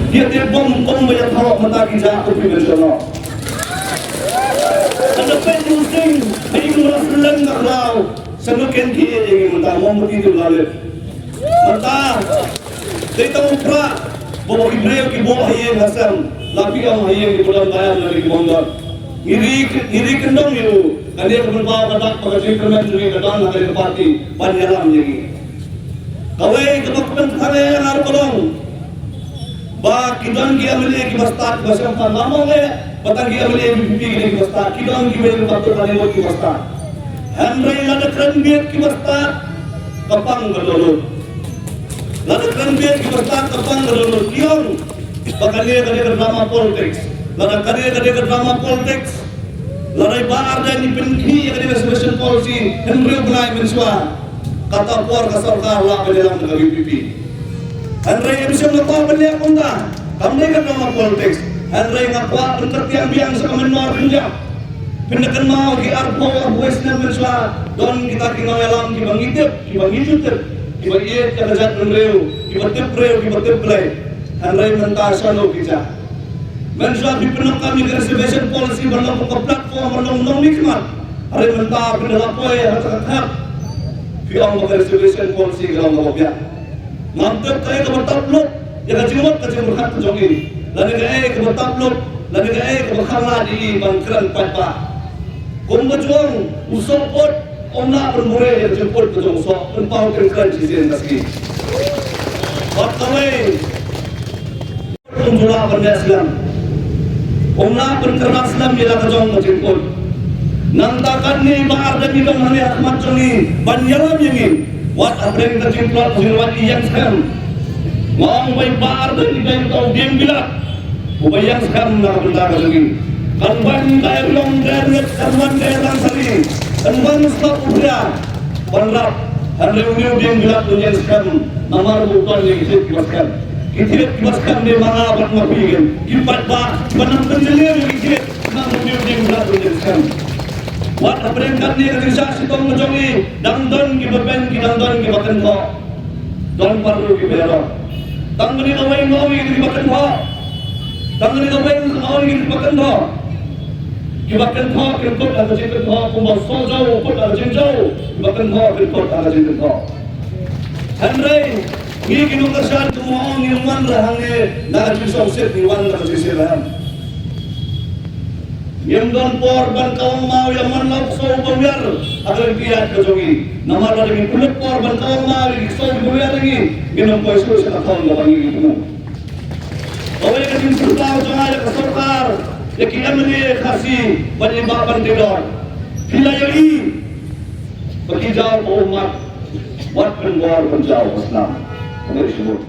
dia bom banyak hawak mata kita aku nasional. Ada penting ini kelas bulan nak lau semakin dia yang mata mau itu lalu mata kita upra bawa Ibrahim ki bawa yang Hasan lagi yang di bulan bayar dari Bangor iri kendong itu kali yang berbawa katak pakai kerman juga kadang hari kepati panjalam jadi kawai kebakuan kare yang harus kolong ba kidang dia melihat kibastat basam panamong batang dia melihat pipi kibastat kidang dia melihat batu panemo kibastat Henry lada keren biar kibastat kapang berdolut lada keren biar kibastat kapang berdolut kiong bahkan dia drama politics lada dia drama politics lada baar dan dipenuhi yang dia special policy Henry benai mensua kata puar kasarkar lah dalam negara UPP Henry bisa mengetahui benda kunda kami kan drama politics Henry ngakwa untuk tiang biang sekemenor penjak pindakan mau di arpo western mensua don kita kino alam di bang hidup di bang iet kerajaan menreu di batip play Henry mentasa lo kita mensua di penuh kami reservation policy bernang ke platform bernang nikmat hari mentah pindah apa ya hak fiang reservation policy kalau nggak biar mantap kaya kebertabluk jangan cimut kecimurkan kejongi lalu kaya kebertabluk lalu kaya keberkala di bangkeran papa kung berjuang usopot omna bermure yang jemput kejong usop empau kengkeran cizien meski buat kawai tunjula benda Islam omna berkeran Islam bila kejong kejemput nantakan ni bahar dan bidang hari Ahmad Joni banyalam yang ini wat apreng terjemput kejemput yang sekarang mau baik bahar dan bidang tau diam bila ubayang sekarang nak benda kejong Kanban kaya belum dari kanban kaya langsari, kanban sebab udah panrap hari ini dia bilang punya sekarang nama bukan yang kita kibaskan dia mana buat ngapain kipat bah benang penjelir yang kita nama dia bilang punya sekarang buat perintah ni organisasi tong menjongi dangdon kibaben kidangdon kibakan kau don perlu kibero tang ni kawai kibakan kau tang ni kawai kibakan kau kibakan kau kirkut ada cinta kau kumbang sojau kut ada cinjau kibakan kau kirkut ada cinta kau Henry ini kinung kerjaan semua orang yang rahangnya nak bisa usir niwan nak bisa rahang yang don por ban kau mau yang mana so bayar agar dia kejongi nama lagi kulit por ban kau mau so bayar lagi kinung kau isu sekarang kau bagi itu awalnya kan sudah jangan ada kesorkar Yakin amri khasi penyebaran teror. Hilayai bagi jauh umat buat penjual Islam. Ini disebut